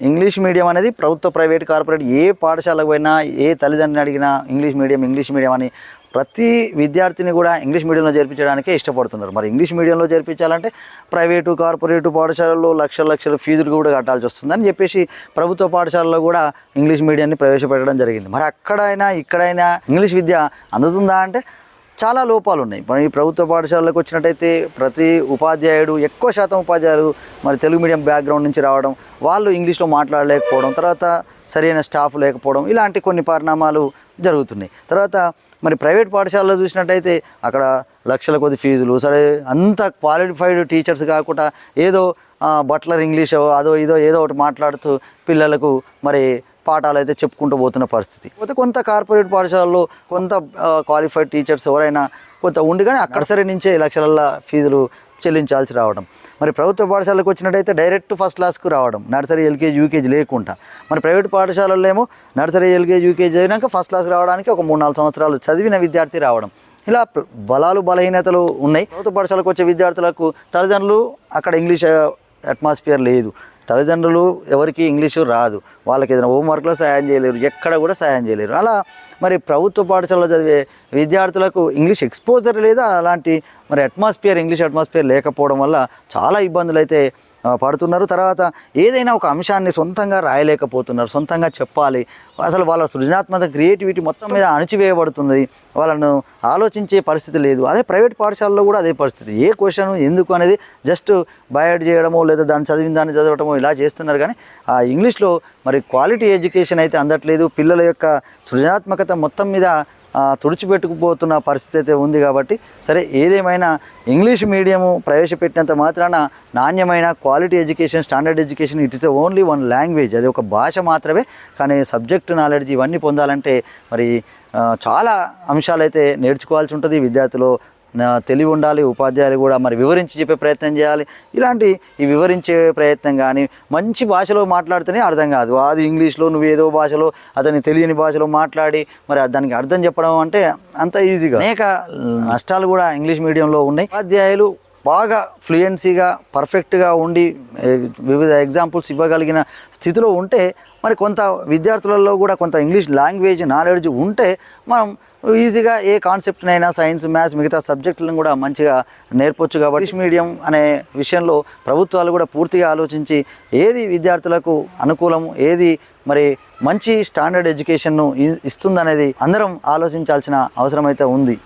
English medium అనేది ప్రభుత్వ, private, corporate ఏ పాఠశాలకు పోయినా, ఏ తల్లిదండ్రుని అడిగినా ఇంగ్లీష్ మీడియం అని ప్రతి విద్యార్థిని కూడా ఇంగ్లీష్ మీడియంలో చేర్పించడానికే ఇష్టపడుతున్నారు. మరి ఇంగ్లీష్ మీడియంలో చేర్పించాలంటే ప్రైవేటు, కార్పొరేటు పాఠశాలల్లో లక్షల ఫీజులు కూడా కట్టాల్సి వస్తుందని చెప్పేసి ప్రభుత్వ పాఠశాలలో కూడా ఇంగ్లీష్ మీడియాన్ని ప్రవేశపెట్టడం జరిగింది. మరి అక్కడైనా ఇక్కడైనా ఇంగ్లీష్ విద్య అందుతుందా అంటే చాలా లోపాలు ఉన్నాయి. మరి ఈ ప్రభుత్వ పాఠశాలలకు వచ్చినట్టయితే ప్రతి ఉపాధ్యాయుడు, ఎక్కువ శాతం ఉపాధ్యాయులు మరి తెలుగు మీడియం బ్యాక్గ్రౌండ్ నుంచి రావడం, వాళ్ళు ఇంగ్లీష్లో మాట్లాడలేకపోవడం, తర్వాత సరైన స్టాఫ్ లేకపోవడం, ఇలాంటి కొన్ని పరిణామాలు జరుగుతున్నాయి. తర్వాత మరి ప్రైవేట్ పాఠశాలలో చూసినట్టయితే అక్కడ లక్షల కొద్ది ఫీజులు, సరే అంత క్వాలిఫైడ్ టీచర్స్ కాకుండా ఏదో బట్లర్ ఇంగ్లీష్ అదో ఏదో ఒకటి మాట్లాడుతూ పిల్లలకు మరి పాఠాలు అయితే చెప్పుకుంటూ పోతున్న పరిస్థితి. పోతే కొంత కార్పొరేట్ పాఠశాలలో కొంత క్వాలిఫైడ్ టీచర్స్ ఎవరైనా కొంత ఉండి కానీ అక్కడ సరే నుంచే లక్షల ఫీజులు చెల్లించాల్సి రావడం. మరి ప్రభుత్వ పాఠశాలకు వచ్చినట్టయితే డైరెక్ట్ ఫస్ట్ క్లాస్కు రావడం, నర్సరీ, ఎల్కేజీ, యూకేజీ లేకుండా. మరి ప్రైవేట్ పాఠశాలల్లో ఏమో నర్సరీ, ఎల్కేజీ, యూకేజీ అయినాక ఫస్ట్ క్లాస్ రావడానికి ఒక 3-4 సంవత్సరాలు చదివిన విద్యార్థి రావడం. ఇలా బలాలు బలహీనతలు ఉన్నాయి. ప్రభుత్వ పాఠశాలకు వచ్చే విద్యార్థులకు తల్లిదండ్రులు అక్కడ ఇంగ్లీష్ అట్మాస్ఫియర్ లేదు, తల్లిదండ్రులు ఎవరికి ఇంగ్లీషు రాదు, వాళ్ళకి ఏదైనా హోంవర్క్లో సాయం చేయలేరు, ఎక్కడ కూడా సాయం చేయలేరు. అలా మరి ప్రభుత్వ పాఠశాలలో చదివే విద్యార్థులకు ఇంగ్లీష్ ఎక్స్పోజర్ లేదు. అలాంటి మరి ఇంగ్లీష్ అట్మాస్ఫియర్ లేకపోవడం వల్ల చాలా ఇబ్బందులు అయితే పడుతున్నారు. తర్వాత ఏదైనా ఒక అంశాన్ని సొంతంగా రాయలేకపోతున్నారు, సొంతంగా చెప్పాలి, అసలు వాళ్ళ సృజనాత్మక క్రియేటివిటీ మొత్తం మీద అణచివేయబడుతుంది, వాళ్ళను ఆలోచించే పరిస్థితి లేదు. అదే ప్రైవేట్ పాఠశాలలో కూడా అదే పరిస్థితి. ఏ క్వశ్చన్ ఎందుకు అనేది జస్ట్ బయట చేయడమో లేదా దాన్ని చదవటమో ఇలా చేస్తున్నారు. కానీ ఆ ఇంగ్లీష్లో మరి క్వాలిటీ ఎడ్యుకేషన్ అయితే అందట్లేదు. పిల్లల యొక్క సృజనాత్మకత మొత్తం మీద తుడిచిపెట్టుకుపోతున్న పరిస్థితి అయితే ఉంది. కాబట్టి సరే ఏదేమైనా ఇంగ్లీష్ మీడియము ప్రవేశపెట్టినంత మాత్రాన నాణ్యమైన quality education, standard education, it is only one language, అది ఒక భాష మాత్రమే. కానీ సబ్జెక్ట్ నాలెడ్జ్ ఇవన్నీ పొందాలంటే మరి చాలా అంశాలు అయితే నేర్చుకోవాల్సి ఉంటుంది. విద్యార్థులు తెలివి ఉండాలి, ఉపాధ్యాయులు కూడా మరి వివరించి చెప్పే ప్రయత్నం చేయాలి. ఇలాంటి ఈ వివరించే ప్రయత్నం కానీ మంచి భాషలో మాట్లాడితేనే అర్థం కాదు. అది ఇంగ్లీష్లో నువ్వు ఏదో భాషలో అతని తెలియని భాషలో మాట్లాడి మరి దానికి అర్థం చెప్పడం అంటే అంత ఈజీగా. అనేక నష్టాలు కూడా ఇంగ్లీష్ మీడియంలో ఉన్నాయి. ఉపాధ్యాయులు బాగా ఫ్లూయెన్సీగా పర్ఫెక్ట్గా ఉండి వివిధ ఎగ్జాంపుల్స్ ఇవ్వగలిగిన స్థితిలో ఉంటే మరి కొంత విద్యార్థులలో కూడా కొంత ఇంగ్లీష్ లాంగ్వేజ్ నాలెడ్జ్ ఉంటే మనం ఈజీగా ఏ కాన్సెప్ట్నైనా సైన్స్, మ్యాథ్స్, మిగతా సబ్జెక్టులను కూడా మంచిగా నేర్పొచ్చు. కాబట్టి ఇంగ్లీష్ మీడియం అనే విషయంలో ప్రభుత్వాలు కూడా పూర్తిగా ఆలోచించి ఏది విద్యార్థులకు అనుకూలం, ఏది మరి మంచి స్టాండర్డ్ ఎడ్యుకేషన్ను ఇస్తుందనేది అందరం ఆలోచించాల్సిన అవసరం అయితే ఉంది.